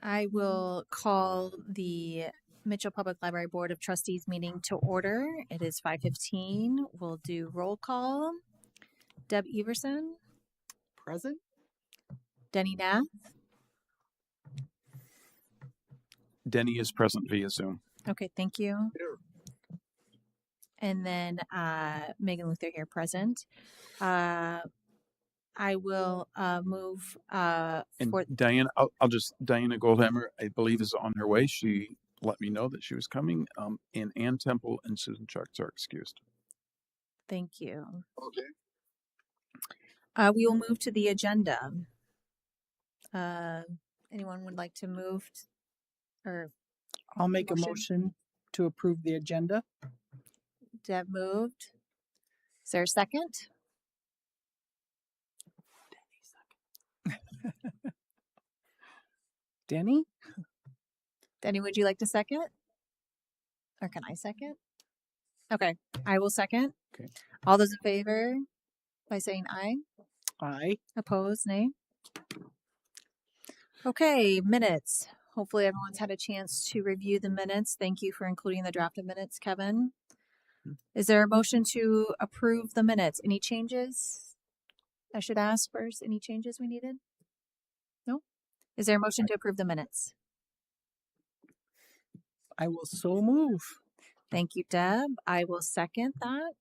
I will call the Mitchell Public Library Board of Trustees meeting to order. It is 5:15. We'll do roll call. Deb Everson, Present. Denny Nath, Denny is present via Zoom. okay, thank you. Here. And then Megan Luther here present. I will move And for Diana, Diana Goldhammer, I believe, is on her way. She let me know that she was coming. And Ann Temple and Susan Chucks are excused. thank you. Okay. We will move to the agenda. Anyone would like to move or I'll make a motion to approve the agenda. Deb moved? Is there a second? Denny? Denny, would you like to second? Or can I second? Okay, I will second. Okay. All those in favor by saying aye? Aye. Opposed, nay? Okay, minutes. Hopefully everyone's had a chance to review the minutes. Thank you for including the drafted minutes, Kevin. Is there a motion to approve the minutes? Any changes? I should ask first. Any changes we needed? No? Is there a motion to approve the minutes? I will so move. Thank you, Deb. I will second that.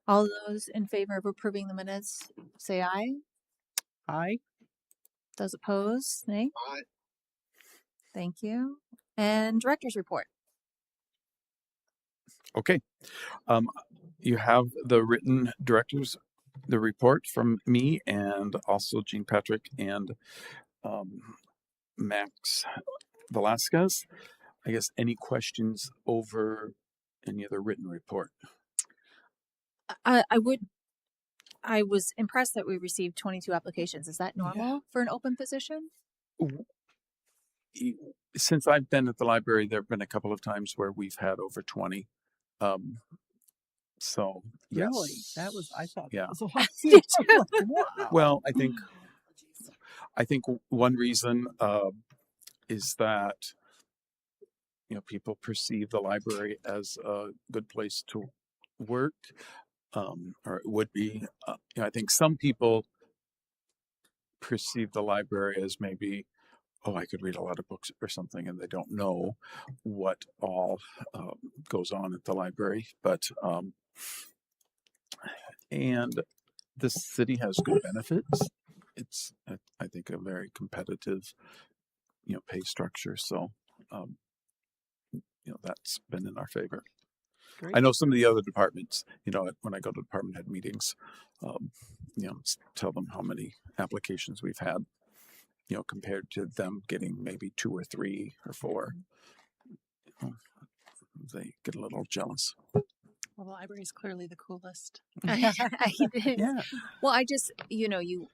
All those in favor of approving the minutes, say aye. Aye. Those opposed, nay. Aye. Thank you. And director's report. Okay. You have the written the report from me and also Jean Patrick and Max Velasquez. I guess any questions over any other written report? I was impressed that we received 22 applications. Is that normal for an open position? Since I've been at the library, there have been a couple of times where we've had over 20. So yes. Really? That was, I thought Yeah. that was a lot. Did you? Wow. Well, I think one reason is that people perceive the library as a good place to work, or it would be. I think some people perceive the library as maybe, oh, I could read a lot of books or something, and they don't know what all goes on at the library. But and this city has good benefits. It's, I think, a very competitive, pay structure. So, that's been in our favor. Great. I know some of the other departments, when I go to department head meetings, tell them how many applications we've had, compared to them getting maybe 2 or 3 or 4. They get a little jealous. Well, the library is clearly the coolest. Yeah. Well, I just, you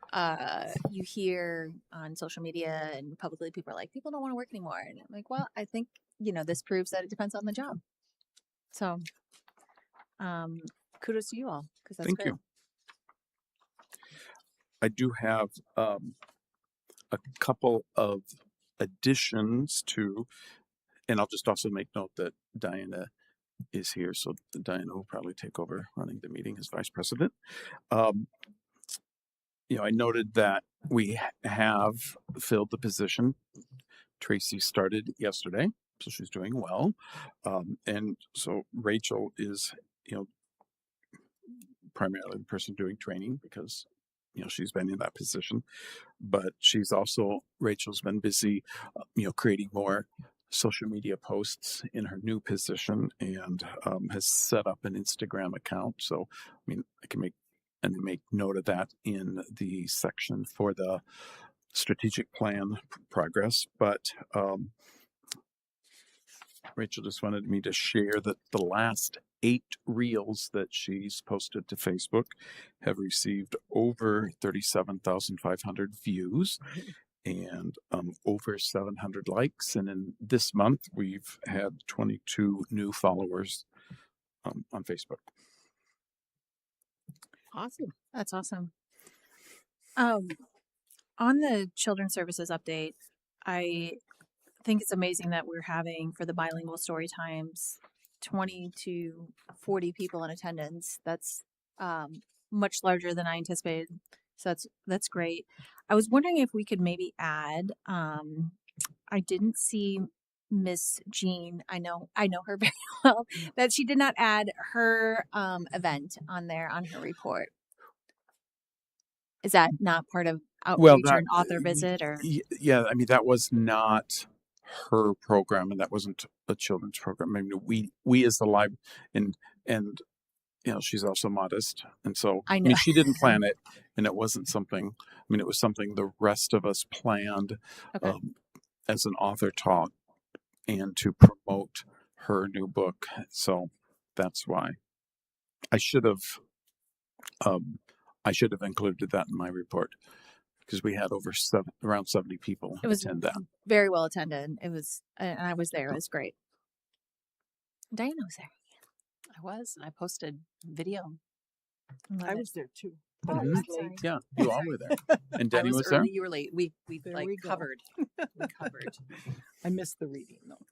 hear on social media and publicly people are like, people don't want to work anymore. And I'm like, well, I think, this proves that it depends on the job. So, kudos to you all, because that's Thank great. you. I do have a couple of additions to, and I'll just also make note that Diana is here, so Diana will probably take over running the meeting as vice president. I noted that we have filled the position. Tracy started yesterday, so she's doing well. And so Rachel is, primarily the person doing training because, she's been in that position. But Rachel's been busy, creating more social media posts in her new position and has set up an Instagram account. So, I can make note of that in the section for the strategic plan progress. But Rachel just wanted me to share that the last 8 reels that she's posted to Facebook have received over 37,500 views and over 700 likes. And in this month, we've had 22 new followers on Facebook. Awesome. That's awesome. On the children's services update, I think it's amazing that we're having for the bilingual story times 20 to 40 people in attendance. That's much larger than I anticipated. So that's great. I was wondering if we could maybe add I didn't see Miss Jean. I know her very well, that she did not add her event on there on her report. Is that not part of Well, outreach or that, an author visit or yeah, I mean, that was not her program, and that wasn't a children's program. I mean, we as the library, and you know, she's also modest, and so I I know mean, she didn't plan it, and it wasn't something. I mean, it was something the rest of us planned okay. as an author talk and to promote her new book. So that's why I should have um, I should have included that in my report because we had around 70 people It was attend that. very well attended. It was and I was there. It was great. Diana was there. I was, and I posted video. I was there too. Oh, But I I'm was sorry. late. Yeah, you all were there, and I Denny was was there. early. You were late. We There like we go. covered. We covered. I missed the reading though.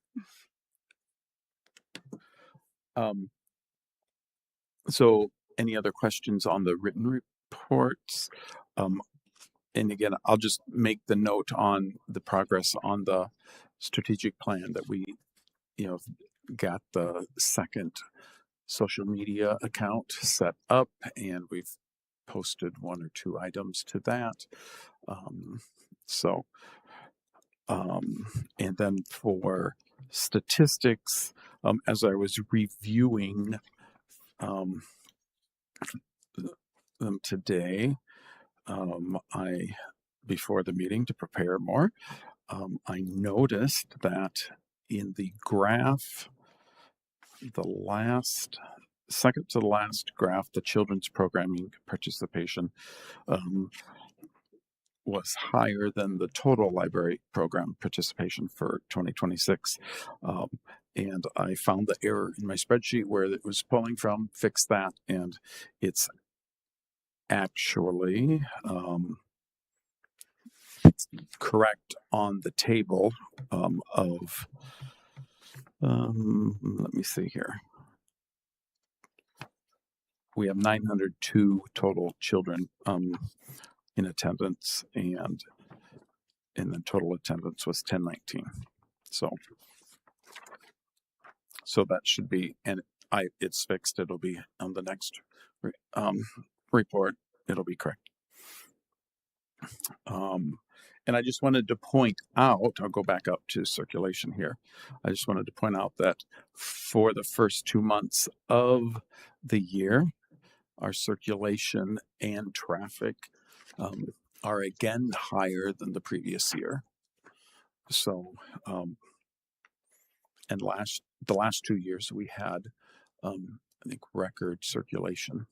So, any other questions on the written reports? Um, and again, I'll just make the note on the progress on the strategic plan that we, you know, got the second social media account set up, and we've posted one or two items to that. Um, so, and then for statistics, as I was reviewing um, them today, I before the meeting to prepare more, I noticed that in the graph, the last second to the last graph, the children's programming participation um, was higher than the total library program participation for 2026. Um, and I found the error in my spreadsheet where it was pulling from, fixed that, and it's actually correct on the table of, let me see here. We have 902 total children in attendance, and the total attendance was 1019. So that should be, and it's fixed. It'll be on the next report. It'll be correct. And I just wanted to point out, I'll go back up to circulation here. I just wanted to point out that for the first 2 months of the year, our circulation and traffic are again higher than the previous year. So, and the last 2 years we had, I think, record circulation.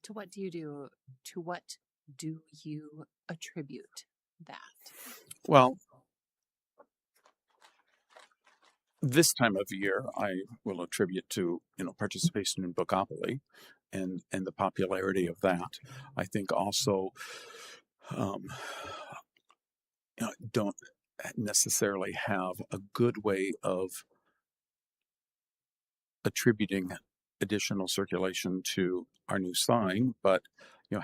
To what do you attribute that? Well, this time of year, I will attribute to participation in Bookopoly, and the popularity of that. I think also don't necessarily have a good way of attributing additional circulation to our new sign, but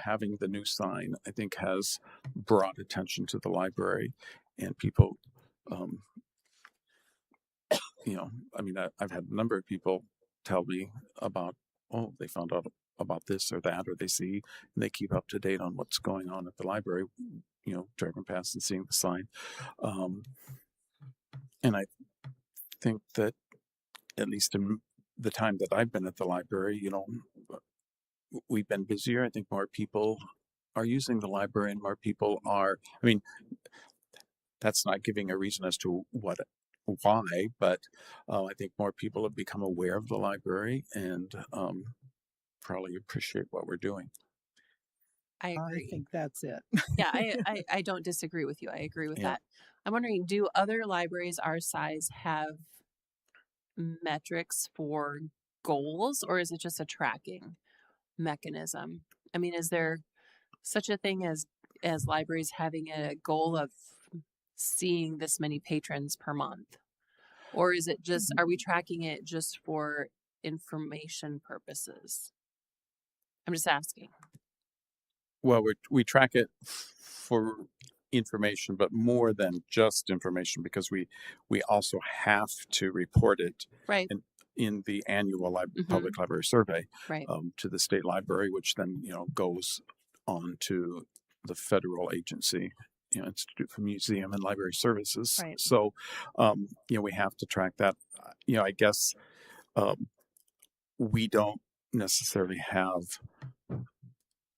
having the new sign, I think, has brought attention to the library, and people I mean, I've had a number of people tell me about, oh, they found out about this or that, or they see, and they keep up to date on what's going on at the library, driving past and seeing the sign. And I think that, at least in the time that I've been at the library, we've been busier. I think more people are using the library, and more people are, I mean, that's not giving a reason as to why, but I think more people have become aware of the library and probably appreciate what we're doing. I agree. I think that's it. Yeah, I don't disagree with you. I agree with Yeah. that. I'm wondering, do other libraries our size have metrics for goals, or is it just a tracking mechanism? I mean, is there such a thing as libraries having a goal of seeing this many patrons per month? Or is it just, are we tracking it just for information purposes? I'm just asking. Well, we track it for information, but more than just information, because we also have to report it Right. in the annual Mhm. public library survey Right. to the state library, which then goes on to the federal agency, Institute for Museum and Library Services. Right. So, we have to track that. I guess we don't necessarily have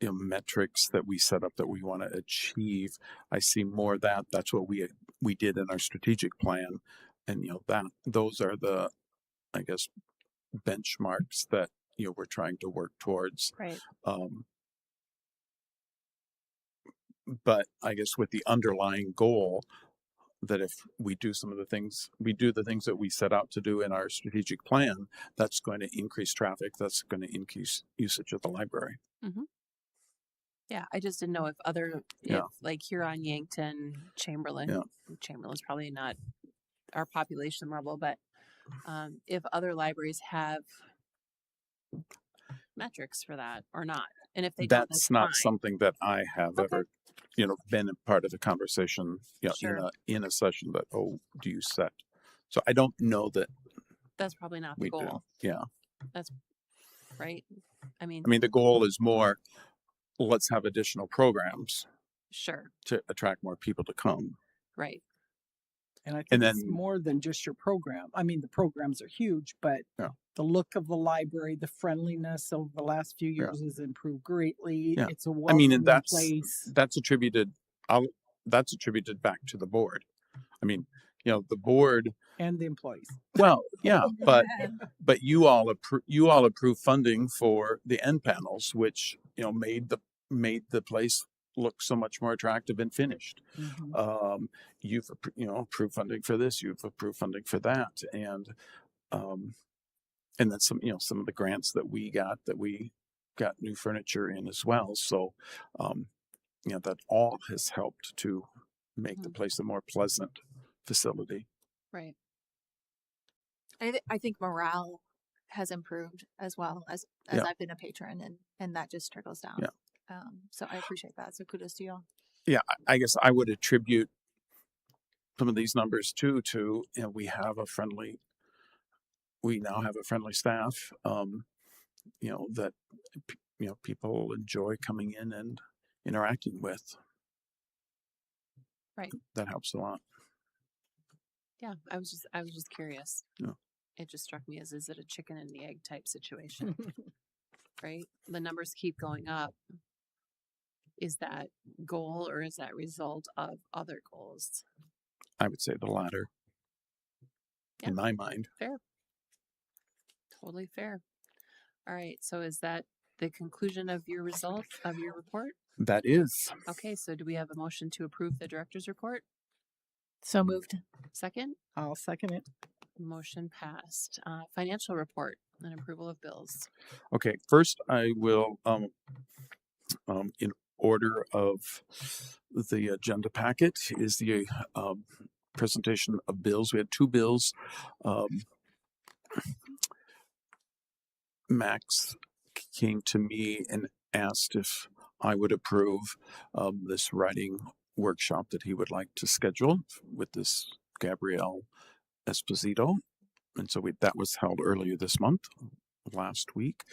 metrics that we set up that we want to achieve. I see more that that's what we did in our strategic plan, and that those are the, I guess, benchmarks that we're trying to work towards. Right. But I guess with the underlying goal that if we do the things that we set out to do in our strategic plan, that's going to increase traffic, that's going to increase usage of the library. Mm-hmm. Yeah, I just didn't know if like here on Yankton, Chamberlain's probably not our population level, but if other libriaries have metrics for that or not, and if they don't, That's not fine. something that I have ever been a part of the conversation Sure. in a session that do you set. So I don't know that That's probably not the we goal. do. Yeah, that's right. I mean, the goal is more, let's have additional programs sure. to attract more people to come. Right. And I think And it's then- more than just your program. I mean, the programs are huge, but Yeah. the look of the library, the friendliness over the last few years has improved greatly. Yeah. It's a I mean, and welcoming place. that's attributed back to the board. I mean, the board And the employees. Well, yeah, but you all approved funding for the end panels, which made the place look so much more attractive and finished. Mhm. You've approved funding for this, you've approved funding for that, and then some of the grants that we got new furniture in as well. So that all has helped to make the place a more pleasant facility. Right. I think morale has improved as well as Yeah. I've been a patron, and that just trickles down. Yeah. So I appreciate that. So kudos to you all. Yeah, I guess I would attribute some of these numbers too to we now have a friendly staff. That people enjoy coming in and interacting with. Right. That helps a lot. Yeah, I was just curious. Yeah. It just struck me as, is it a chicken and the egg type situation? Right? The numbers keep going up. Is that goal or is that result of other goals? I would say the latter. Yeah. In my mind. Fair. Totally fair. All right. So is that the conclusion of your result of your report? That is. Okay. So do we have a motion to approve the director's report? So moved. Second? I'll second it. Motion passed. Financial report and approval of bills. Okay. First, I will in order of the agenda packet is the presentation of bills. We had two bills. Max came to me and asked if I would approve this writing workshop that he would like to schedule with this Gabrielle Esposito. And so that was held earlier this month, last week.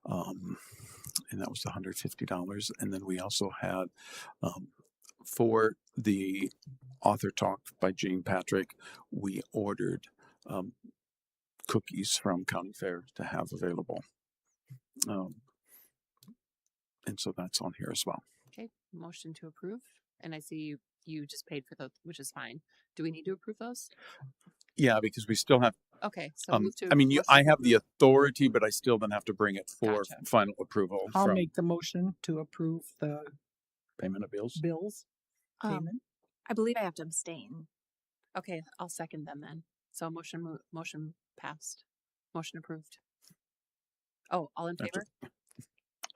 And that was $150. And then we also had for the author talk by Jane Patrick, we ordered cookies from County Fair to have available. And so that's on here as well. Okay. Motion to approve. And I see you just paid for those, which is fine. Do we need to approve those? Yeah, because we still have. Okay. So move to. I have the authority, but I still then have to bring it for Gotcha. final approval. I'll from make the motion to approve the payment of bills. Payment. I believe I have to abstain. Okay. I'll second them then. So motion passed. Motion approved. Oh, all in favor?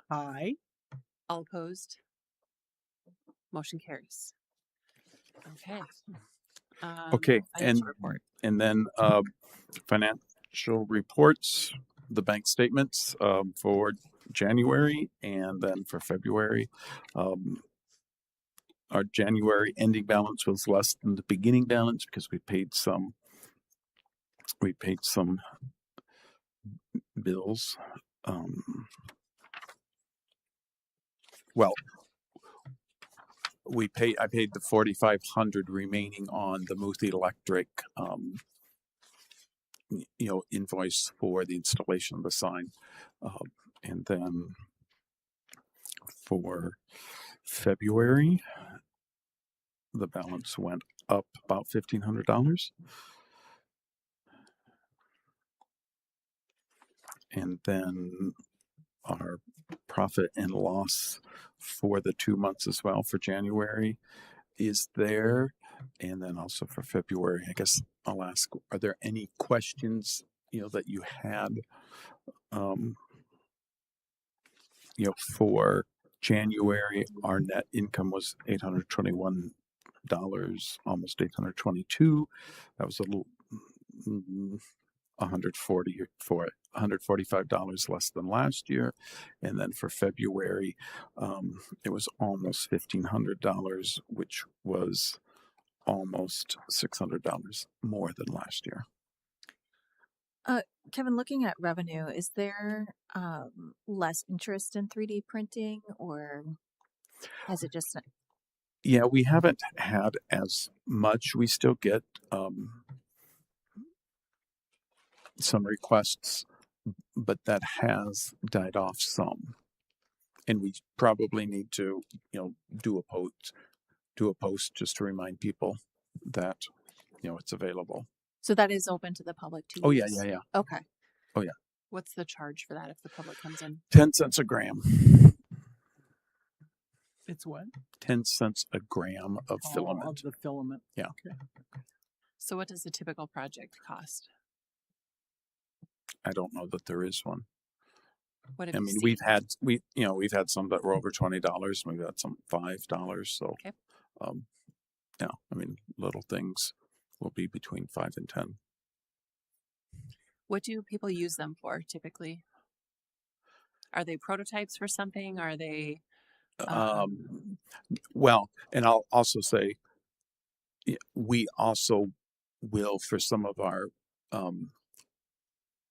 Aye. All opposed? Motion carries. Okay. Okay, Financial report. and then financial reports, the bank statements for January and then for February. Our January ending balance was less than the beginning balance because we paid some bills. Well, I paid the 4,500 remaining on the Muthi Electric invoice for the installation of the sign, and then for February the balance went up about $1,500, and then our profit and loss for the 2 months as well for January is there, and then also for February. I guess I'll ask, are there any questions that you had for January? Our net income was $821, almost 822. That was a little 145 less than last year. And then for February, it was almost $1,500, which was almost $600 more than last year. Kevin, looking at revenue, is there less interest in 3D printing, or has it just? Yeah, we haven't had as much. We still get some requests, but that has died off some. And we probably need to, do a post just to remind people that, it's available. So that is open to the public to Oh, use? yeah. Okay. Oh, yeah. What's the charge for that if the public comes in? 10 cents a gram. It's what? 10 cents a gram of filament. Of the filament. Yeah. Okay. So what does a typical project cost? I don't know that there is one. What have I you mean, seen? we've had some that were over $20. We've had some $5. So, Okay. yeah, I mean, little things will be between 5 and 10. What do people use them for typically? Are they prototypes for something? Are they? Well, and I'll also say, we also will, for some of our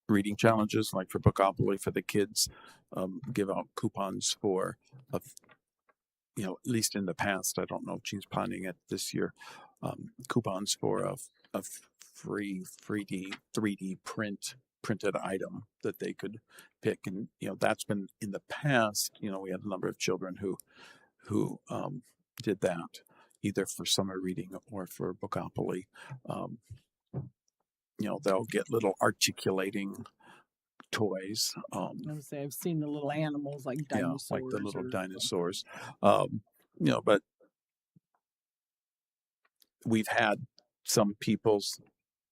reading challenges, like for Bookopoly for the kids, give out coupons for, at least in the past, I don't know if she's planning it this year, coupons for a free 3D printed item that they could pick. And, that's been in the past, we had a number of children who did that either for summer reading or for Bookopoly. They'll get little articulating toys. I would say I've seen the little animals like Yeah, dinosaurs. like the little or dinosaurs. But we've had some people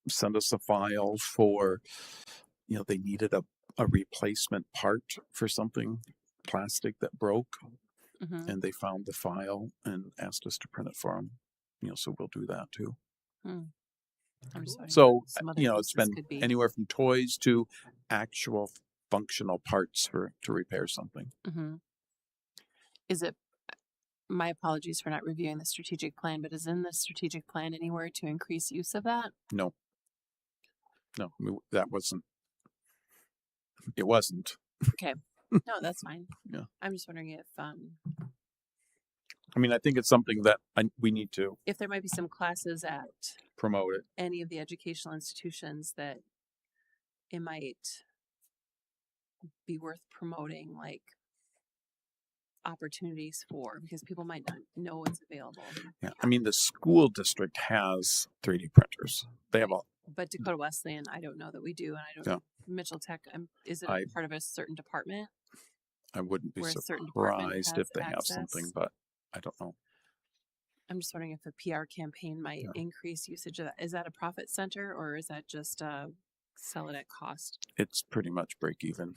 send us a file for, they needed a replacement part for something plastic that broke, Mhm. and they found the file and asked us to print it for them. So we'll do that too. I'm just wondering So, what some other it's pieces been could be. anywhere from toys to actual functional parts to repair something. Mhm. Is it? My apologies for not reviewing the strategic plan, but is in the strategic plan anywhere to increase use of that? No, that wasn't. It wasn't. Okay. No, that's fine. Yeah. I'm just wondering if I mean, I think it's something that we need to if there might be some classes at promote it. any of the educational institutions that it might be worth promoting, like opportunities for, because people might not know it's available. Yeah, I mean, the school district has 3D printers. They have But Dakota Wesleyan, I don't know that we do, and I don't Yeah. know. Mitchell Tech, is it part of a certain department? I wouldn't be Where a certain department surprised if has they have something, access? but I don't know. I'm just wondering if a PR campaign might Yeah. increase usage of that. Is that a profit center, or is that just sell it at cost? It's pretty much break even.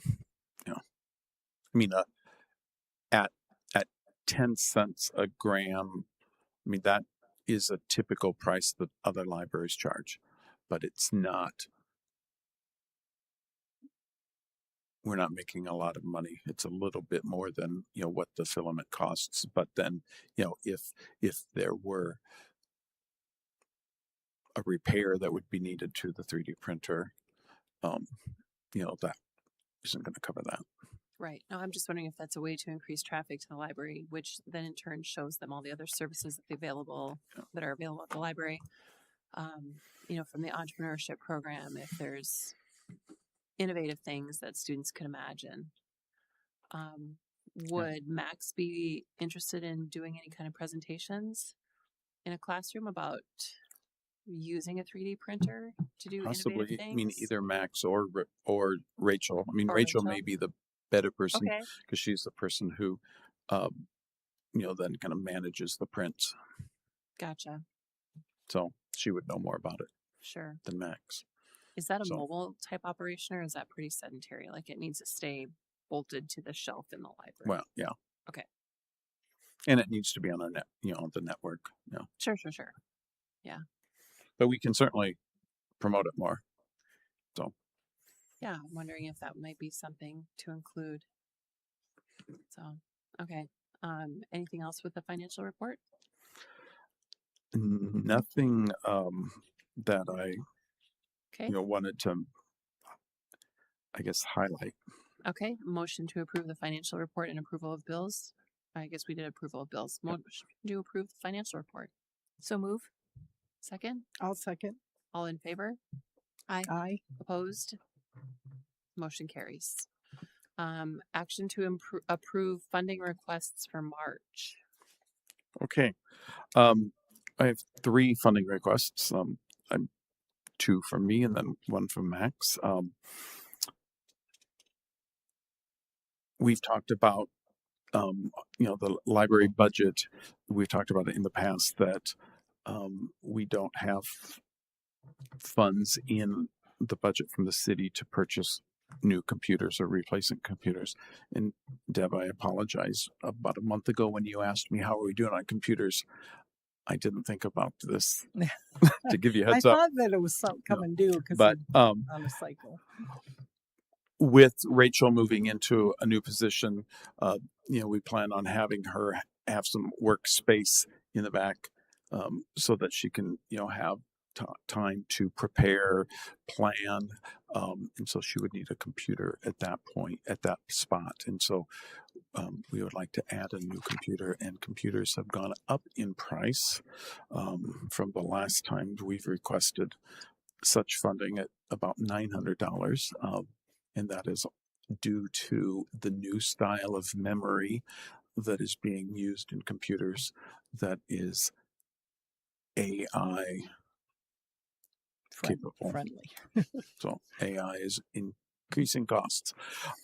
I mean, at 10 cents a gram, I mean, that is a typical price that other libraries charge, but it's not. We're not making a lot of money. It's a little bit more than, you know, what the filament costs. But then, you know, if there were a repair that would be needed to the 3D printer, you know, that isn't going to cover that. Right. No, I'm just wondering if that's a way to increase traffic to the library, which then in turn shows them all the other services that are available at the library. You know, from the entrepreneurship program, if there's innovative things that students could imagine. Would Max be interested in doing any kind of presentations in a classroom about using a 3D printer to do innovative Possibly, things? I mean, either Max or Rachel. I mean, Or Rachel Rachel? may be the better person Okay, because she's the person who, you know, then kind of manages the prints. gotcha. So she would know more about it Sure. than Max. Is that a So- mobile type operation or is that pretty sedentary? Like it needs to stay bolted to the shelf in the library? Well, yeah. Okay. And it needs to be on our net, you know, the network. Yeah. Sure. But we can certainly promote it more. So Yeah, I'm wondering if that might be something to include. So, okay. Anything else with the financial report? nothing that I Okay. wanted to, I guess, highlight. Okay. Motion to approve the financial report and approval of bills. I guess we did approval of bills. Motion to approve the financial report. So move. Second. I'll second. All in favor? Aye. Aye. Opposed? Motion carries. Action to approve funding requests for March. Okay. I have 3 funding requests. I'm 2 from me and then 1 from Max. We've talked about, you know, the library budget. We've talked about it in the past that we don't have funds in the budget from the city to purchase new computers or replacement computers. And Deb, I apologize. About a month ago when you asked me how are we doing on computers, I didn't think about this to give you a heads I up. thought that it was something coming due because But on a cycle. with Rachel moving into a new position, you know, we plan on having her have some workspace in the back so that she can, you know, have time to prepare, plan, and so she would need a computer at that point, at that spot. And so we would like to add a new computer, and computers have gone up in price from the last time we've requested such funding at about $900. And that is due to the new style of memory that is being used in computers that is AI capable. Friendly. So AI is increasing costs.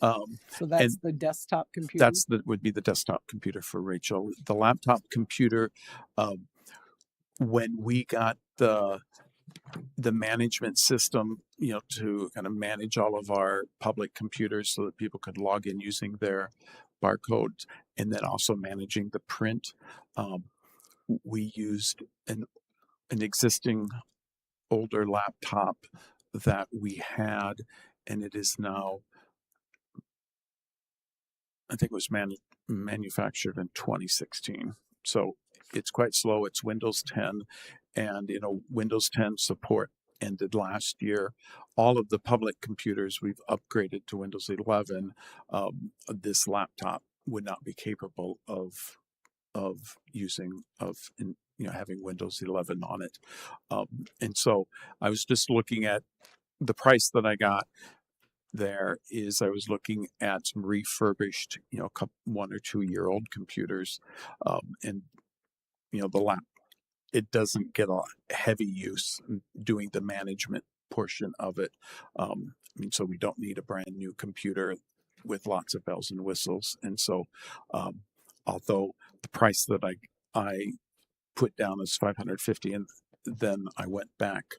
So that's the desktop computer. Would be the desktop computer for Rachel. The laptop computer, when we got the management system, you know, to kind of manage all of our public computers so that people could log in using their barcodes, and then also managing the print, we used an existing older laptop that we had, and it is now, I think it was manufactured in 2016. So it's quite slow. It's Windows 10, and you know, Windows 10 support ended last year. All of the public computers we've upgraded to Windows 11. This laptop would not be capable of having Windows 11 on it. And so I was just looking at the price that I got. I was looking at some refurbished, you know, 1 or 2 year old computers, and you know, it doesn't get a heavy use doing the management portion of it. I mean, so we don't need a brand new computer with lots of bells and whistles. And so, although the price that I put down is $550, and then I went back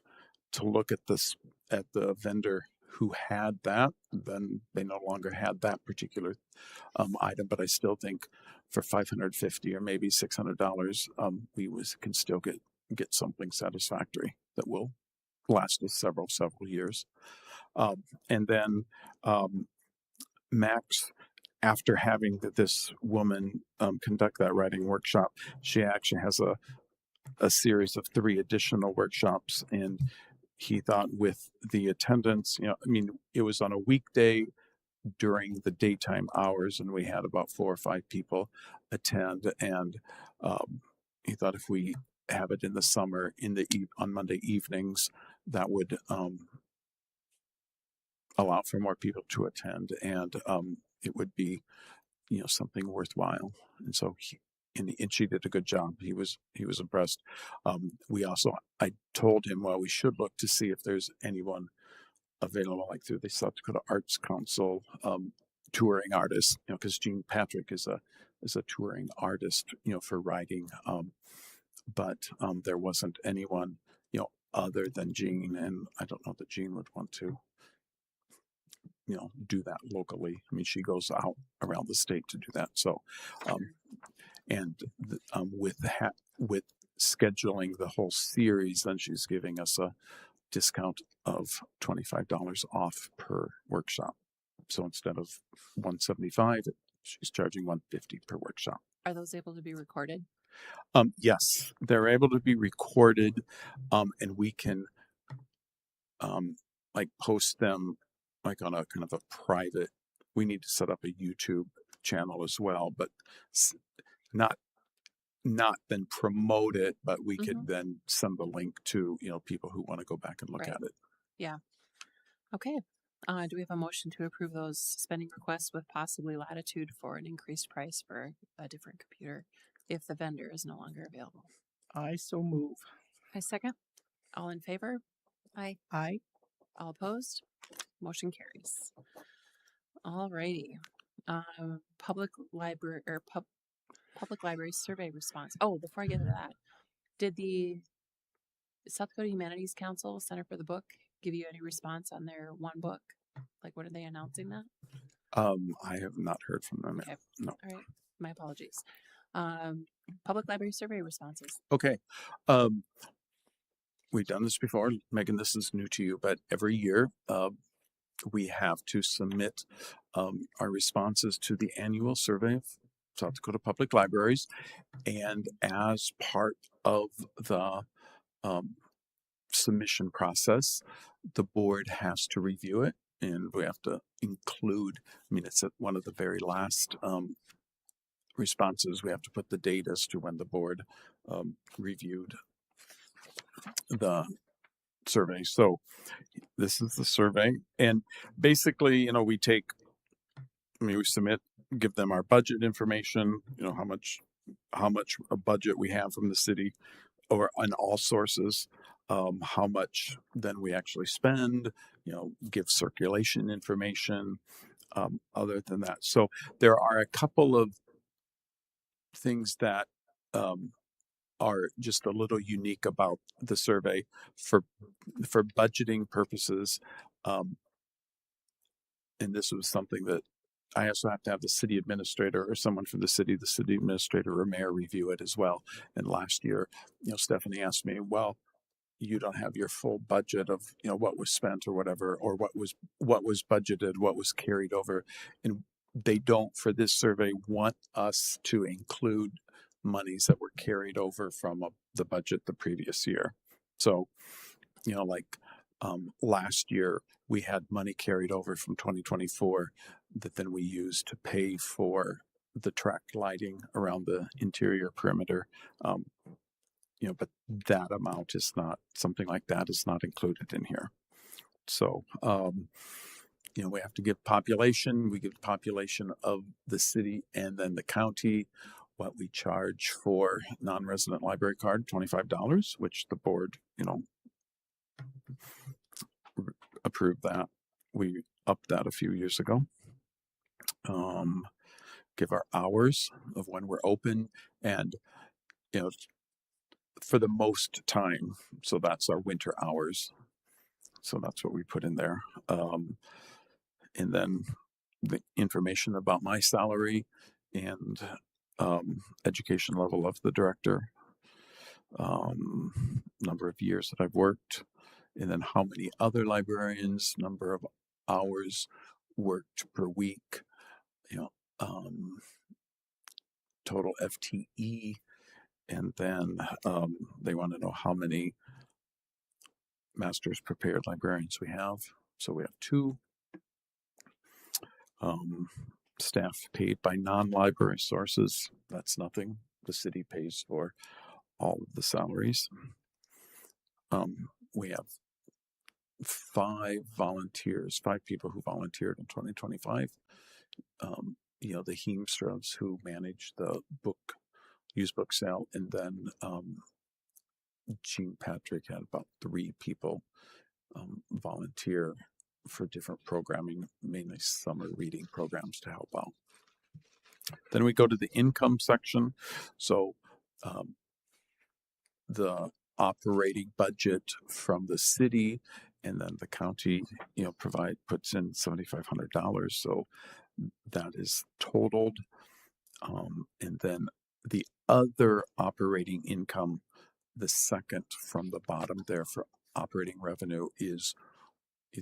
to look at the vendor who had that, then they no longer had that particular item. But I still think for $550 or maybe $600, we can still get get something satisfactory that will last us several years. And then Max, after having this woman conduct that writing workshop, she actually has a series of 3 additional workshops. And he thought with the attendance, I mean, it was on a weekday during the daytime hours, and we had about 4 or 5 people attend. And he thought if we have it in the summer on Monday evenings, that would allow for more people to attend, and it would be something worthwhile. And so and she did a good job. He was impressed. I told him, well, we should look to see if there's anyone available, like through the South Dakota Arts Council, touring artists, because Jean Patrick is a touring artist, for writing. But there wasn't anyone, other than Jean, and I don't know that Jean would want to, do that locally. I mean, she goes out around the state to do that. So, with scheduling the whole series, then she's giving us a discount of $25 off per workshop. So instead of $175, she's charging $150 per workshop. Are those able to be recorded? Yes, they're able to be recorded, and we can like post them like on a kind of a private. We need to set up a YouTube channel as well, but not then promote it, but we could then send the link to people who want to go back and look at it. Yeah. Okay. Do we have a motion to approve those spending requests with possibly latitude for an increased price for a different computer if the vendor is no longer available? I so move. I second. All in favor? Aye. Aye. All opposed? Motion carries. All righty. Public library survey response. Oh, before I get to that, did the South Dakota Humanities Council Center for the Book give you any response on their one book? Like, what are they announcing that? I have not heard from them yet. No. All right. My apologies. Public library survey responses. Okay. We've done this before. Megan, this is new to you, but every year we have to submit our responses to the annual survey of South Dakota Public Libraries. And as part of the submission process, the board has to review it, and we have to include, I mean, it's at one of the very last responses. We have to put the date as to when the board reviewed the survey. So this is the survey, and basically, we submit, give them our budget information, how much a budget we have from the city or on all sources, how much then we actually spend, give circulation information, other than that. So there are a couple of things that are just a little unique about the survey for budgeting purposes. And this was something that I also have to have the city administrator or someone from the city administrator or mayor review it as well. And last year, Stephanie asked me, well, you don't have your full budget of, what was spent or whatever, or what was budgeted, what was carried over. And they don't, for this survey, want us to include monies that were carried over from the budget the previous year. So, last year we had money carried over from 2024 that then we used to pay for the track lighting around the interior perimeter. But that amount is not, something like that is not included in here. So, we have to give population. We give population of the city and then the county, what we charge for non-resident library card, $25, which the board, approved that. We upped that a few years ago. Give our hours of when we're open, and, for the most time. So that's our winter hours. So that's what we put in there. And then the information about my salary and education level of the director. number of years that I've worked, and then how many other librarians, number of hours worked per week, you know, total FTE, and then they want to know how many master's prepared librarians we have. So we have 2. Staff paid by non-library sources. That's nothing. The city pays for all of the salaries. We have 5 volunteers, 5 people who volunteered in 2025. The Heemstras who manage the used book sale, and then Jean Patrick had about 3 people volunteer for different programming, mainly summer reading programs to help out. Then we go to the income section. So the operating budget from the city, and then the county, puts in $7,500. So that is totaled. And then the other operating income, the second from the bottom there for operating revenue, is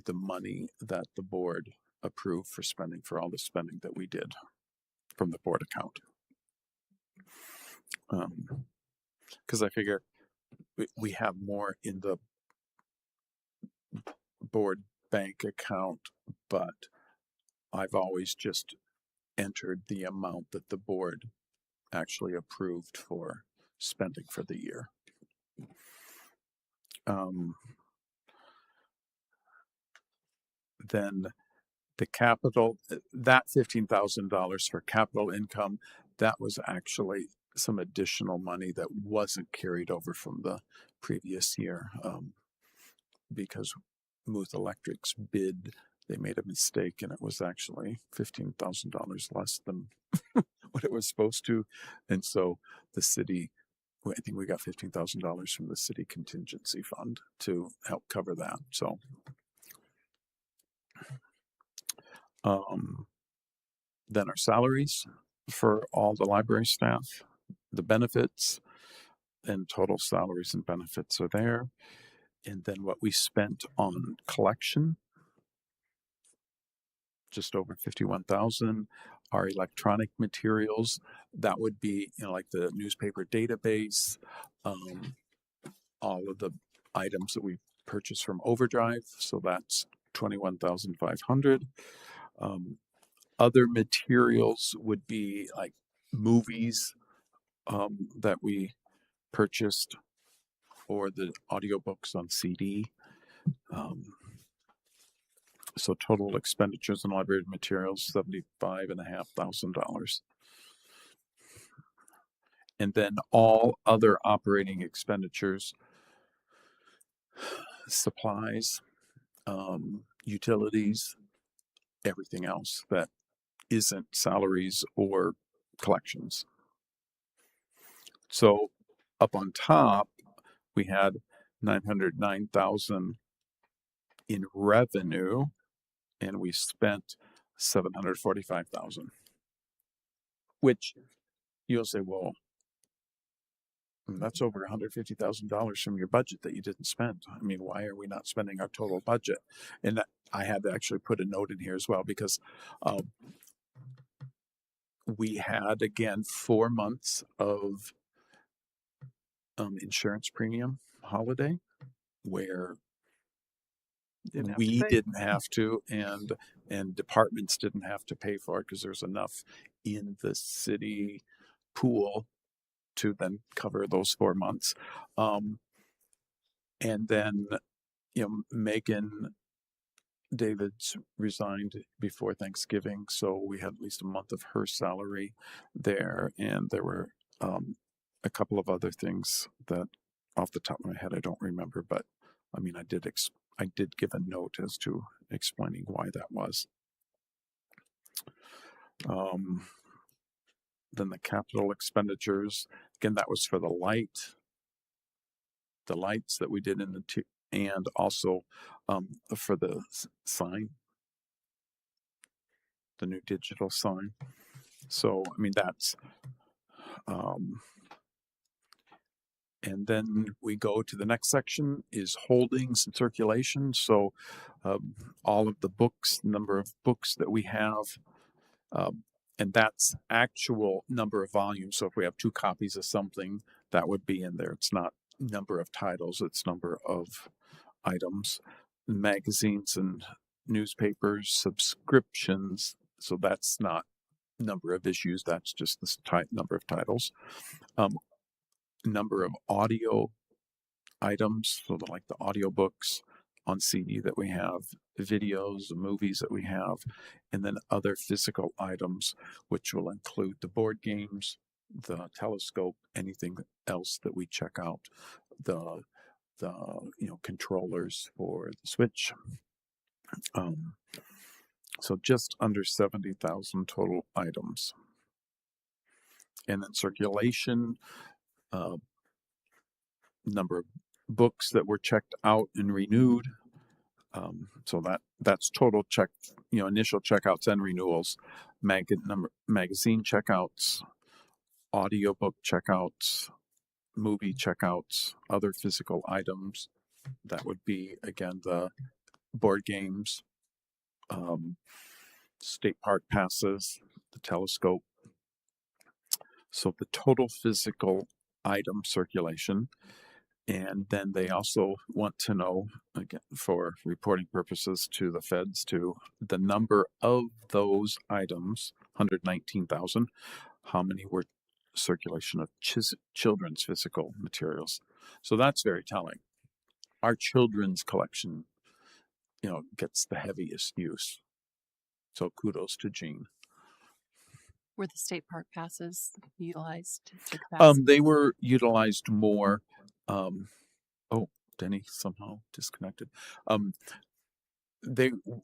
the money that the board approved for spending, for all the spending that we did from the board account. Because I figure we have more in the board bank account, but I've always just entered the amount that the board actually approved for spending for the year. Then the capital, that $15,000 for capital income, that was actually some additional money that wasn't carried over from the previous year, because Muth Electric's bid, they made a mistake, and it was actually $15,000 less than what it was supposed to. And so the city, I think we got $15,000 from the city contingency fund to help cover that. So then our salaries for all the library staff, the benefits, and total salaries and benefits are there. And then what we spent on collection, just over 51,000. Our electronic materials, that would be, like the newspaper database, all of the items that we purchased from Overdrive. So that's 21,500. Other materials would be like movies that we purchased, or the audiobooks on CD. So total expenditures on library materials, $75,500. And then all other operating expenditures, supplies, utilities, everything else that isn't salaries or collections. So up on top, we had 909,000 in revenue, and we spent 745,000. Which you'll say, well, that's over $150,000 from your budget that you didn't spend. I mean, why are we not spending our total budget? And I had to actually put a note in here as well, because we had, again, 4 months of insurance premium holiday where we didn't have to, and departments didn't have to pay for it, because there's enough in the city pool to then cover those 4 months. And then, Megan David's resigned before Thanksgiving, so we had at least a month of her salary there. And there were a couple of other things that off the top of my head I don't remember, but I mean, I did give a note as to explaining why that was. Then the capital expenditures, again, that was for the lights that we did in the and also for the sign, the new digital sign. So I mean, that's And then we go to the next section is holdings and circulation. So all of the books, number of books that we have, and that's actual number of volumes. So if we have 2 copies of something, that would be in there. It's not number of titles, it's number of items. Magazines and newspapers, subscriptions. So that's not number of issues, that's just the number of titles. Number of audio items, so like the audiobooks on CD that we have, videos, the movies that we have, and then other physical items, which will include the board games, the telescope, anything else that we check out, the controllers for the Switch. So just under 70,000 total items. And then circulation, number of books that were checked out and renewed. So that's total check, initial checkouts and renewals, magazine checkouts, audiobook checkouts, movie checkouts, other physical items. That would be, again, the board games, state park passes, the telescope. So the total physical item circulation. And then they also want to know, again, for reporting purposes to the feds, to the number of those items, 119,000, how many were circulation of children's physical materials. So that's very telling. Our children's collection, gets the heaviest use. So kudos to Jean. Were the state park passes utilized to capacity? They were utilized more. Denny somehow disconnected.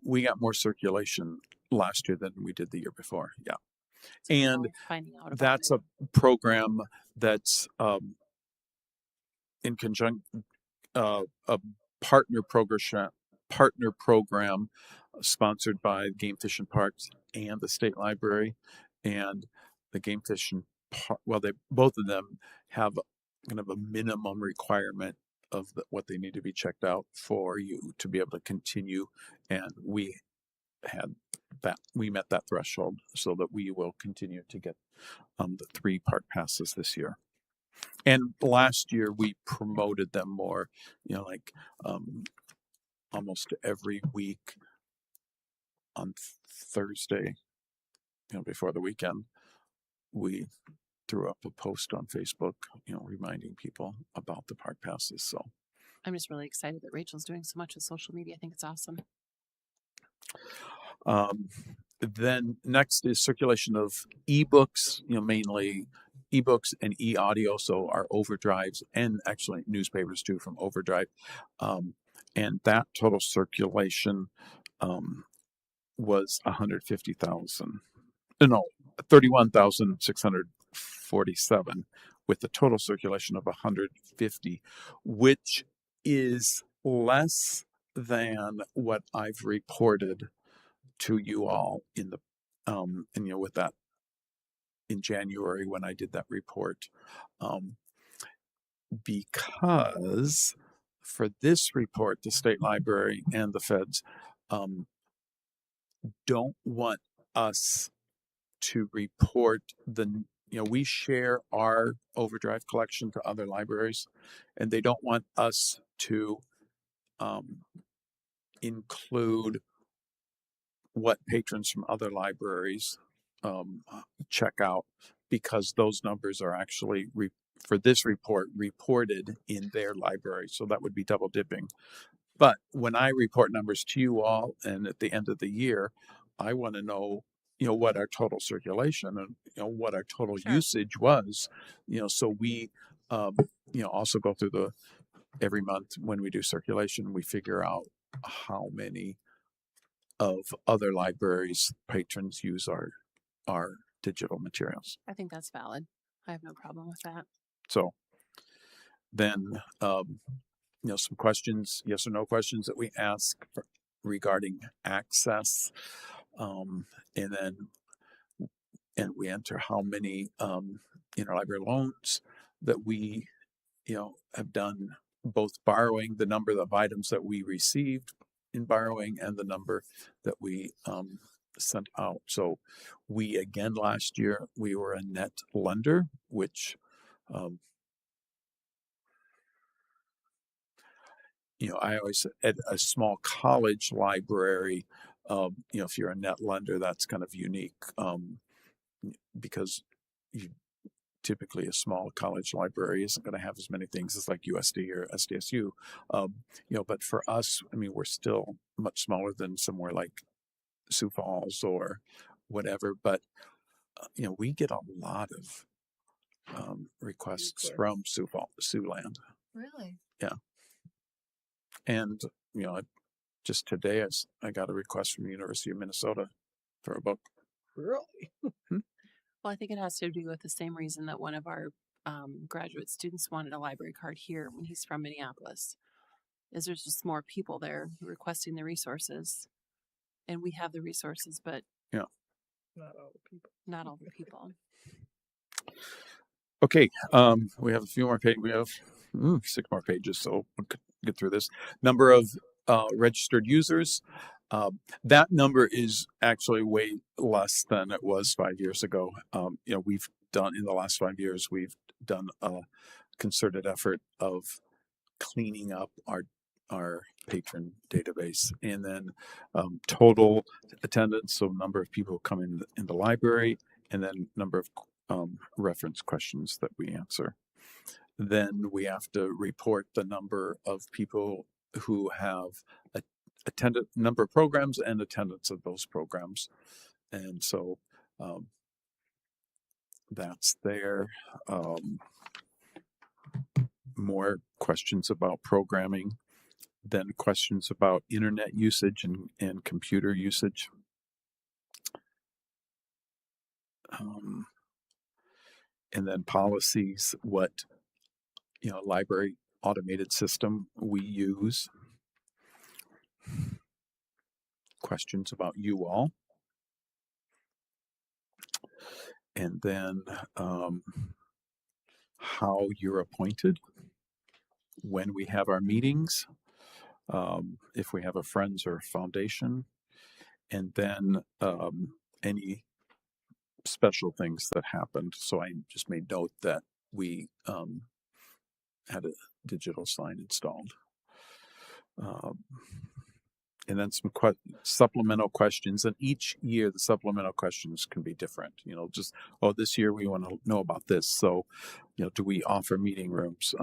We got more circulation last year than we did the year before. Yeah, So we're and always finding out about that's it. a program that's in conjunction, a partner program sponsored by Game Fish and Parks and the State Library, and the Game Fish and both of them have kind of a minimum requirement of what they need to be checked out for you to be able to continue, and we met that threshold, so that we will continue to get the 3 park passes this year. And last year we promoted them more, almost every week on Thursday, before the weekend, we threw up a post on Facebook, reminding people about the park passes. So I'm just really excited that Rachel's doing so much with social media. I think it's awesome. Then next is circulation of ebooks, mainly ebooks and e-audio, so our overdrives, and actually newspapers too from Overdrive. And that total circulation was 31,647, with a total circulation of 150, which is less than what I've reported to you all in the with that in January when I did that report, because for this report the State Library and the feds don't want us to report we share our Overdrive collection to other libraries, and they don't want us to include what patrons from other libraries check out, because those numbers are actually for this report reported in their library, so that would be double dipping. But when I report numbers to you all, and at the end of the year, I want to know, what our total circulation and what our total usage was, so we also go through every month when we do circulation, we figure out how many of other libraries patrons use our digital materials. I think that's valid. I have no problem with that. So then, some questions, yes or no questions that we ask regarding access, and we enter how many interlibrary loans that we have done both borrowing, the number of items that we received in borrowing, and the number that we sent out. So we, again, last year, we were a net lender, which, I always, at a small college library, if you're a net lender, that's kind of unique, because you typically, a small college library isn't going to have as many things as like USD or SDSU. But for us, I mean, we're still much smaller than somewhere like Sioux Falls or whatever. But we get a lot of requests from Siouxland. Really? Yeah, and just today I got a request from the University of Minnesota for a book. Really? Well, I think it has to do with the same reason that one of our graduate students wanted a library card here when he's from Minneapolis. Is there's just more people there requesting the resources, and we have the resources, but Yeah, Not all the people. not all the people. Okay, we have a few more pages. We have 6 more pages, so we'll get through this. Number of registered users. That number is actually way less than it was 5 years ago. We've done, in the last 5 years, we've done a concerted effort of cleaning up our patron database, and then total attendance, so number of people come in the library, and then number of reference questions that we answer. Then we have to report the number of people who have attended, number of programs and attendance of those programs. And so that's there. More questions about programming, then questions about internet usage and computer usage. And then policies, what library automated system we use. Questions about you all. And then how you're appointed, when we have our meetings, if we have a Friends or Foundation, and then any special things that happened. So I just made note that we had a digital sign installed. And then some supplemental questions. And each year, the supplemental questions can be different. Just, this year we want to know about this. So, do we offer meeting rooms?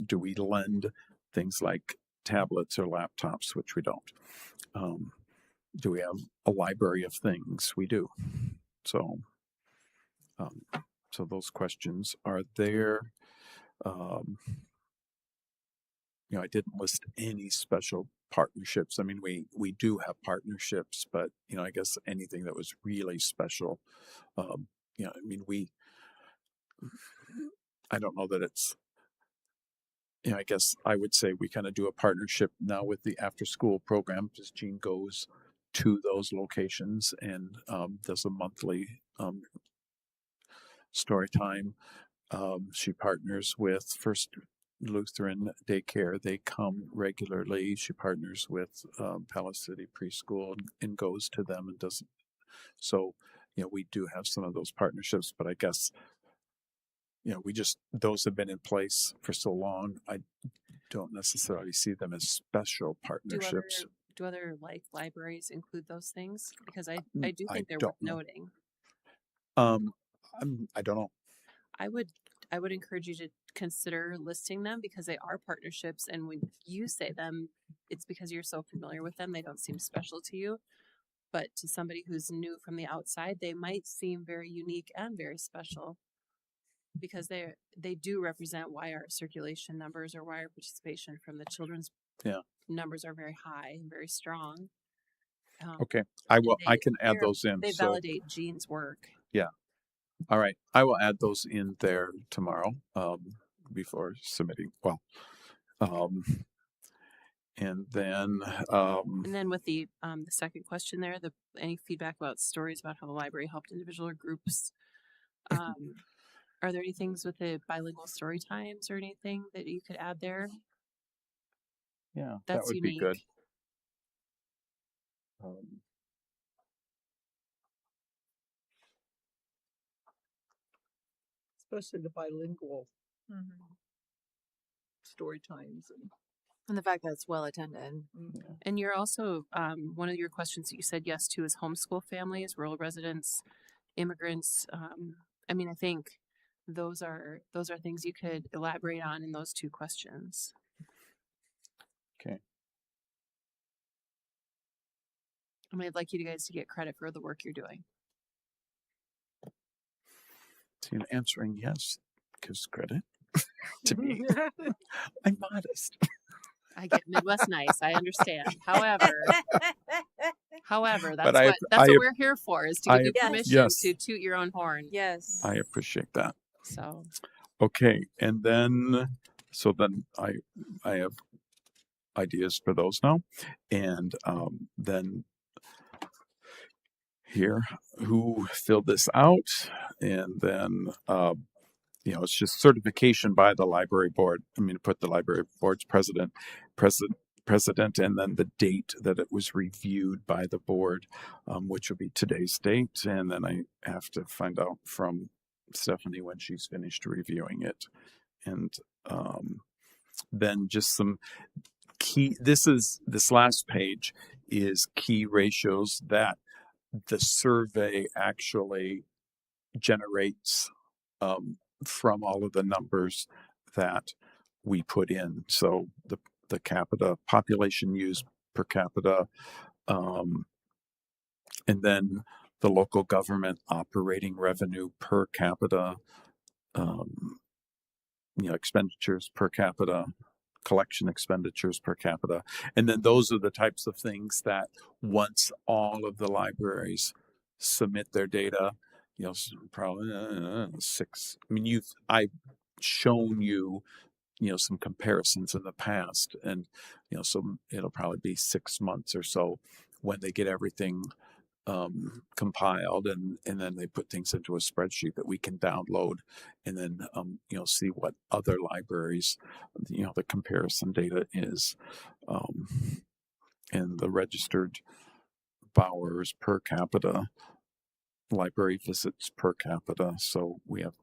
Do we lend things like tablets or laptops, which we don't? Do we have a library of things? We do. So, so those questions are there. I didn't list any special partnerships. I mean, we do have partnerships, but I guess anything that was really special, I mean, I don't know that it's, I guess I would say we kind of do a partnership now with the after school program, because Jean goes to those locations and does a monthly story time. She partners with First Lutheran Daycare. They come regularly. She partners with Palace City Preschool and goes to them and does. So, we do have some of those partnerships, but I guess, those have been in place for so long. I don't necessarily see them as special partnerships. Do other like libraries include those things? Because I do think they're don't worth know. noting. I don't know. I would encourage you to consider listing them, because they are partnerships, and when you say them, it's because you're so familiar with them. They don't seem special to you, but to somebody who's new from the outside, they might seem very unique and very special, because they do represent why our circulation numbers or why our participation from the children's numbers are very high and very strong. Okay, I can add those in. They validate Jean's work. Yeah. All right. I will add those in there tomorrow before submitting. Well, and then with the second question there, any feedback about stories about how the library helped individual or groups? Are there any things with the bilingual story times or anything that you could add there? Yeah, that That's would unique. be good. Especially the bilingual Mm-hmm. story times. And the fact that it's well attended. And you're also, one of your questions that you said yes to is homeschool families, rural residents, immigrants. I mean, I think those are things you could elaborate on in those two questions. Okay. I mean, I'd like you guys to get credit for the work you're doing. See, answering yes gives credit to me. I'm modest. I get Midwest nice. I understand. However, But that's what we're here for, is to give you Yes. permission Yes. to toot your own horn. Yes. I appreciate that. So Okay, and then I have ideas for those now, and then here who filled this out, and then it's just certification by the library board. I mean, put the library board's president, and then the date that it was reviewed by the board, which will be today's date, and then I have to find out from Stephanie when she's finished reviewing it, and then just some key. This last page is key ratios that the survey actually generates from all of the numbers that we put in. So the capita population used per capita, and then the local government operating revenue per capita, expenditures per capita, collection expenditures per capita. And then those are the types of things that once all of the libraries submit their data, probably six. I mean, I've shown you, some comparisons in the past, and, so it'll probably be 6 months or so when they get everything compiled, and then they put things into a spreadsheet that we can download, and then see what other libraries, the comparison data is, and the registered hours per capita, library visits per capita. So we have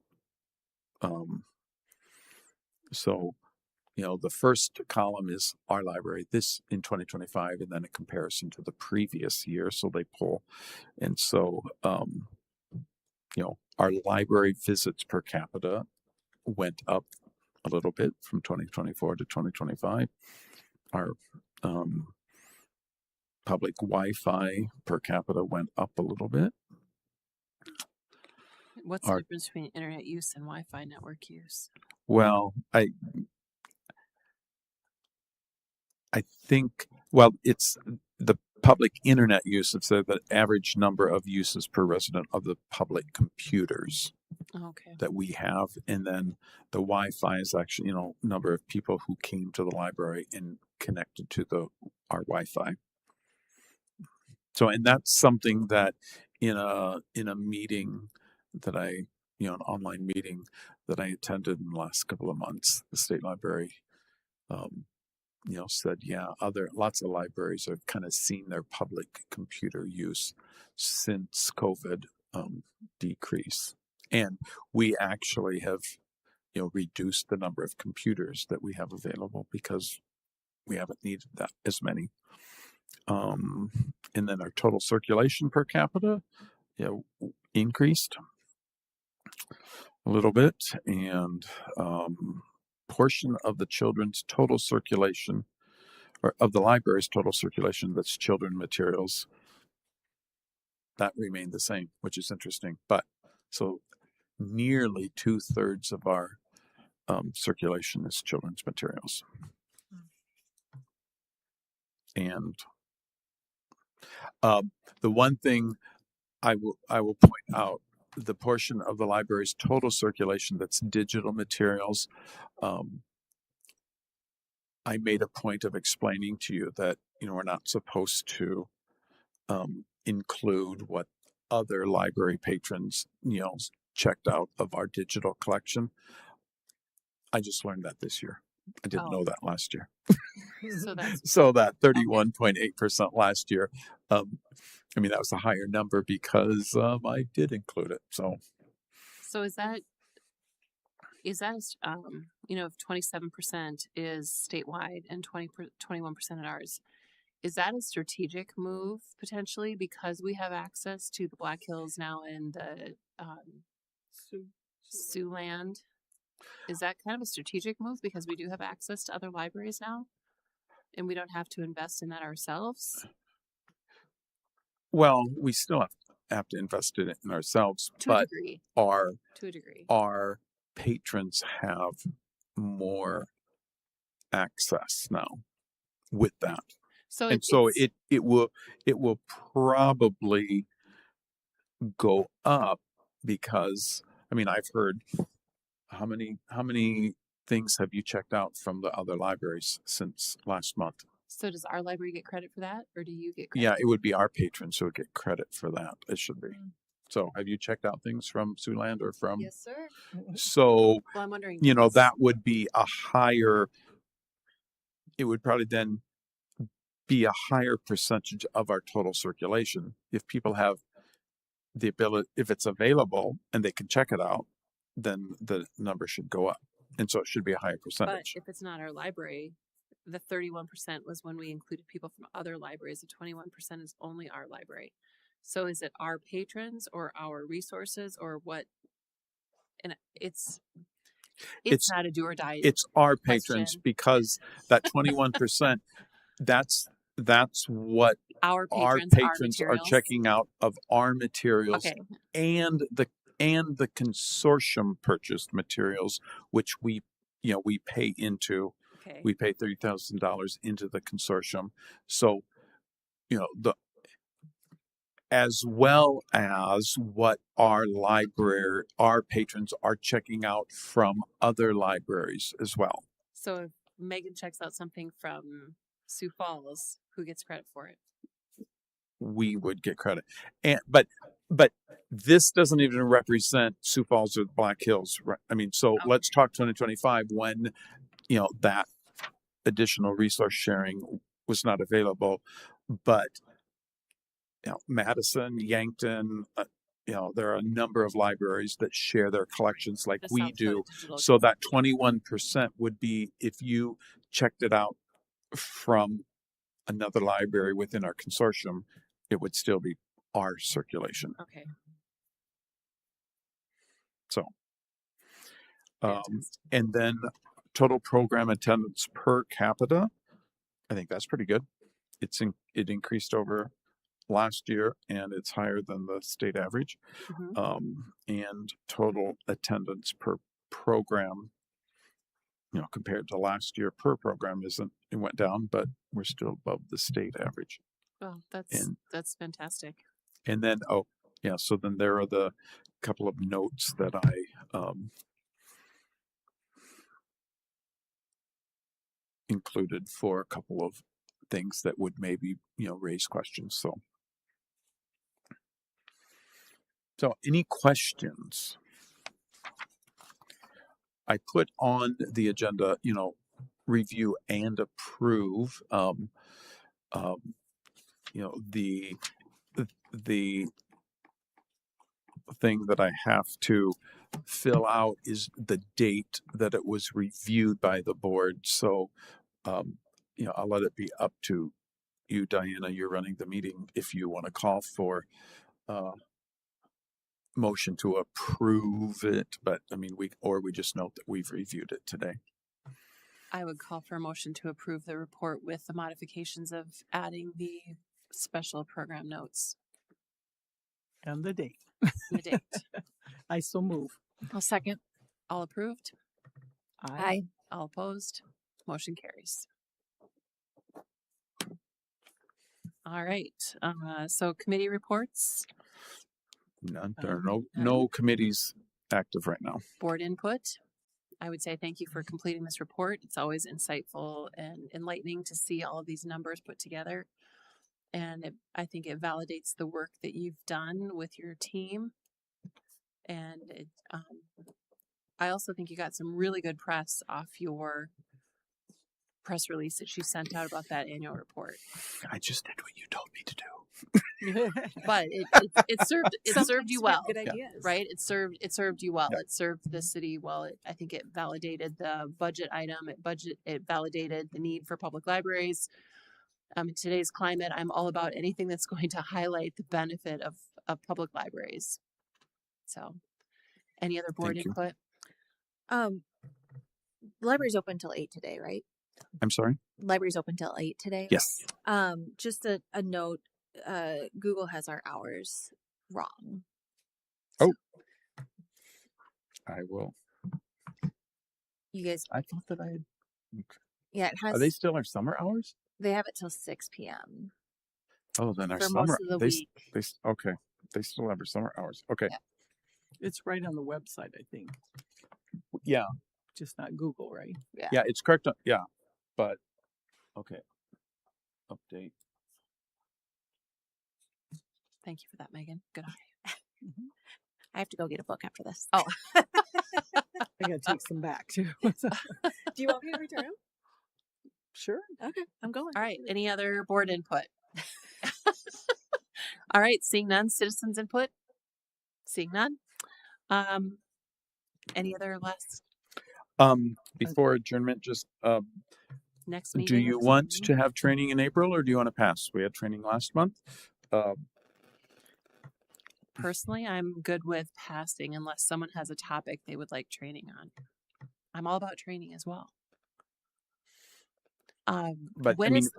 the first column is our library this in 2025, and then a comparison to the previous year, so they pull. And so our library visits per capita went up a little bit from 2024 to 2025. Our public Wi-Fi per capita went up a little bit. what's the difference between internet use and Wi-Fi network use? Well, I think, it's the public internet use. It's the average number of uses per resident of the public computers that we have, and then the Wi-Fi is actually number of people who came to the library and connected to our Wi-Fi. So, and that's something that in a meeting that an online meeting that I attended in the last couple of months, the state library said, lots of libraries have kind of seen their public computer use since COVID decrease. And we actually have, reduced the number of computers that we have available because we haven't needed that as many. And then our total circulation per capita, increased a little bit, and portion of the children's total circulation, or of the library's total circulation, that's children materials, that remained the same, which is interesting. But so nearly 2/3 of our circulation is children's materials. And the one thing I will point out, the portion of the library's total circulation that's digital materials, I made a point of explaining to you that we're not supposed to include what other library patrons checked out of our digital collection. I just learned that this year. I didn't know that last year. So that's So that 31.8% last year, I mean, that was a higher number because I did include it. So is that if 27% is statewide and 21% at ours, is that a strategic move potentially because we have access to the Black Hills now and the Sioux land? Is that kind of a strategic move because we do have access to other libraries now and we don't have to invest in that ourselves? well, we still have to invest in it in ourselves, To a but degree. our To a degree. our patrons have more access now with that. So And so it will probably go up because I mean I've heard how many things have you checked out from the other libraries since last month? So does our library get credit for that, or do you get credit? Yeah, it would be our patrons who would get credit for that. It should be. Mm. So have you checked out things from Siouxland or from? Yes, sir. So Well, I'm wondering. that would be a higher. It would probably then be a higher percentage of our total circulation if people have the ability, if it's available and they can check it out, then the number should go up, and so it should be a higher But percentage. if it's not our library, the 31% was when we included people from other libraries. The 21% is only our library. So is it our patrons or our resources or what? And it's not a do or die. It's our patrons question. because that 21%, that's what Our our patrons, patrons our are materials. checking out of our materials Okay. and the consortium purchased materials, which we pay into. Okay. We pay $30,000 into the consortium. So, as well as what our patrons are checking out from other libraries as well. So if Megan checks out something from Sioux Falls, who gets credit for it? We would get credit. But this doesn't even represent Sioux Falls or Black Hills, right? I mean, so let's talk 2025 when, that additional resource sharing was not available, but Madison, Yankton, there are a number of libraries that share their collections like we do. So that 21% would be if you checked it out from another library within our consortium, it would still be our circulation. Okay. So, and then total program attendance per capita, I think that's pretty good. It increased over last year and it's higher than the state average. Mm-hmm. And total attendance per program, compared to last year per program it went down, but we're still above the state average. Well, that's fantastic. And then, so then there are the couple of notes that I included for a couple of things that would maybe, raise questions. So any questions? I put on the agenda, review and approve, the thing that I have to fill out is the date that it was reviewed by the board. So, I'll let it be up to you, Diana. You're running the meeting. If you want to call for motion to approve it, but I mean, we just note that we've reviewed it today. I would call for a motion to approve the report with the modifications of adding the special program notes. And the date. The date. I so move. I'll second. All approved? Aye. All opposed? Motion carries. All right. So committee reports. None. There are no committees active right now. Board input. I would say thank you for completing this report. It's always insightful and enlightening to see all of these numbers put together. And I think it validates the work that you've done with your team. And I also think you got some really good press off your press release that you sent out about that annual report. I just did what you told me to do. But it served you well. Good ideas. Right? It served you well. Yeah. It served the city well. I think it validated the budget item. It validated the need for public libraries. In today's climate, I'm all about anything that's going to highlight the benefit of public libraries. So, any other board Thank you. input? The library's open till 8 today, right? I'm sorry? Library's open till 8 today. Yes. Just a note, Google has our hours wrong. Oh. I will. You guys, I thought that I had. yeah, it has. Are they still our summer hours? They have it till 6 p.m. Oh, then our For summer. most of the week. Okay. They still have our summer hours. Okay. Yeah. It's right on the website, I think. Yeah. Just not Google, right? Yeah, it's correct. Yeah. But okay. Update. Thank you for that, Megan. Good eye. I have to go get a book after this. Oh. I gotta take some back too. Do you want me to return them? Sure. Okay, I'm going. All right. Any other board input? All right. Seeing none. Citizens input. Seeing none. Any other last Before adjournment, just next meeting? do you or want something? to have training in April or do you want to pass? We had training last month. Personally, I'm good with passing unless someone has a topic they would like training on. I'm all about training as well. But when I mean,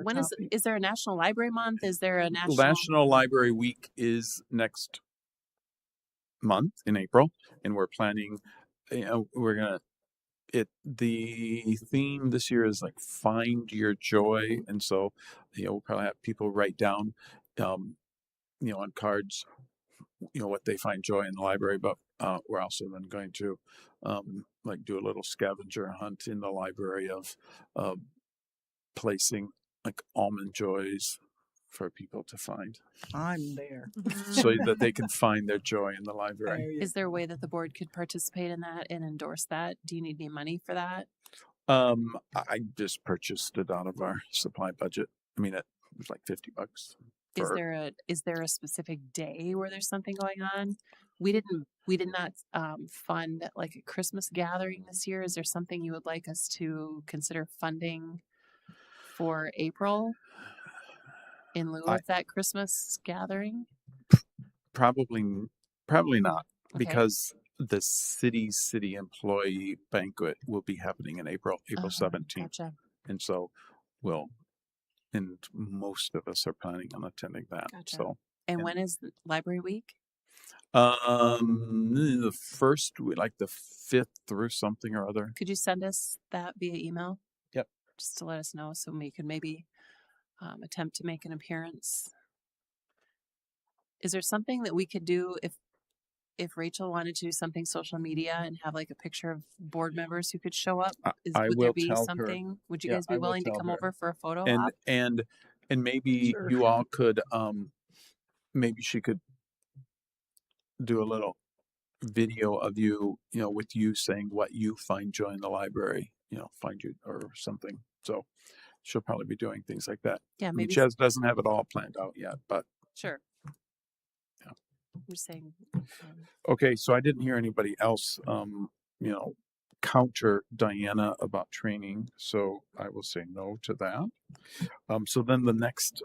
is there a National Library Month? Is there a National Library Week is next month in April, and we're planning. The theme this year is like find your joy, and so we'll probably have people write down, on cards, what they find joy in the library. But we're also then going to like do a little scavenger hunt in the library of placing like almond joys for people to find, I'm there. so that they can find their joy in the library. There you Is there a way that the board could participate in that and endorse that? Do you need any money for that? I just purchased it out of our supply budget. I mean, it was like $50. Is there a specific day where there's something going on? We did not fund like a Christmas gathering this year. Is there something you would like us to consider funding for April in lieu of that Christmas gathering? Probably not, Okay. because the city employee banquet will be happening in April 17th. Gotcha. And so and most of us are planning on attending that. Gotcha. So, And when is the Library Week? the first, like the 5th or something or other. Could you send us that via email? Yep. Just to let us know so we could maybe attempt to make an appearance. Is there something that we could do if Rachel wanted to do something social media and have like a picture of board members who could show up? I Would will there be tell her. something? Would you Yeah, guys be I will willing to tell come her. over for a photo And op? and maybe Sure. you all could maybe she could do a little video of you, with you saying what you find joy in the library, find you or something. So she'll probably be doing things like that. Yeah, I mean, maybe. Jez doesn't have it all planned out yet, but Sure. Yeah. I'm just saying. okay. So I didn't hear anybody else, counter Diana about training. So I will say no to that. So then the next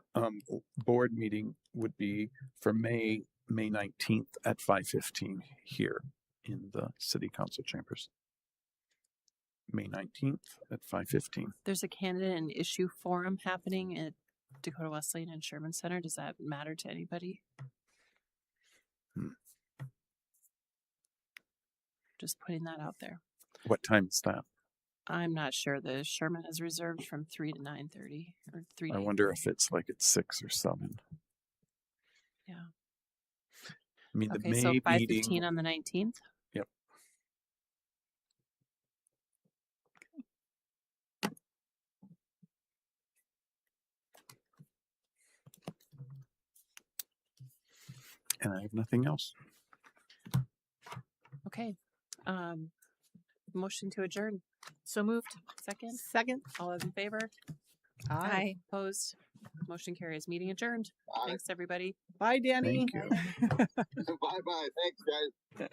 board meeting would be for May 19th at 5:15 here in the City Council chambers. May 19th at 5:15. There's a candidate and issue forum happening at Dakota Wesleyan and Sherman Center. Does that matter to anybody? Just putting that out there. What time is that? I'm not sure. The Sherman is reserved from 3 to 9:30 or 3 to I wonder if it's like at 6 or 7. Yeah. I mean, the Okay, May so 5:15 meeting. on the 19th. Yep. And I have nothing else. Okay. Motion to adjourn. So moved. Second. Second. All those in favor? Aye. Opposed? Motion carries. Meeting adjourned. Aye. Thanks, everybody. Bye, Danny. Thank you. Bye bye. Thanks, guys.